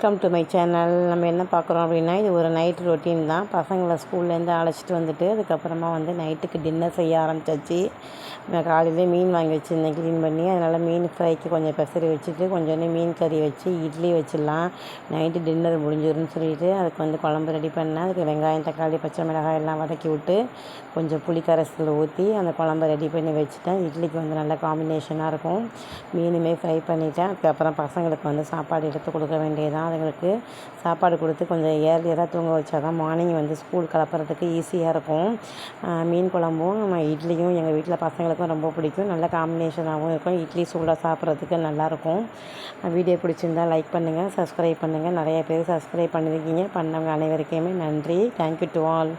Welcome to my channel. நம்ம என்ன பார்க்குறோம் அப்படின்னா, இது ஒரு நைட் ரொட்டீன் தான். பசங்களை ஸ்கூல்லேருந்து அழைச்சிட்டு வந்துட்டு அதுக்கப்புறமா நைட்டுக்கு டின்னர் செய்ய ஆரம்பித்தாச்சு. நான் காலையிலே மீன் வாங்கி வச்சுருந்தேன் க்ளீன் பண்ணி. அதனால் மீன் ஃப்ரைக்கு கொஞ்சம் பெசரி வச்சுட்டு கொஞ்சோண்டு மீன் கறி வச்சு இட்லி வச்சிடலாம், நைட்டு டின்னர் முடிஞ்சிடும்னு சொல்லிட்டு அதுக்கு குழம்பு ரெடி பண்ணேன். அதுக்கு வெங்காயம், தக்காளி, பச்சை மிளகாய் எல்லாம் வதக்கி விட்டு கொஞ்சம் புளி கரைசல் ஊற்றி அந்த குழம்பை ரெடி பண்ணி வச்சுட்டேன். இட்லிக்கு நல்ல காம்பினேஷனாக இருக்கும். மீனுமே ஃப்ரை பண்ணிவிட்டேன். அதுக்கப்புறம் பசங்களுக்கு சாப்பாடு எடுத்து கொடுக்க வேண்டியதான். அதுங்களுக்கு சாப்பாடு கொடுத்து கொஞ்சம் ஏர்லியராக தூங்க வச்சா தான் மார்னிங் ஸ்கூல் கிளப்புறதுக்கு ஈஸியாக இருக்கும். மீன் குழம்பும் இட்லியும் எங்கள் வீட்டில் பசங்களுக்கும் ரொம்ப பிடிக்கும். நல்ல காம்பினேஷனாகவும் இருக்கும். இட்லி சூடாக சாப்பிட்றதுக்கு நல்லாயிருக்கும். வீடியோ பிடிச்சிருந்தால் லைக் பண்ணுங்கள், சப்ஸ்கிரைப் பண்ணுங்கள். நிறைய பேர் சப்ஸ்கிரைப் பண்ணியிருக்கீங்க. பண்ணவங்க அனைவருக்குமே நன்றி. Thank you to all.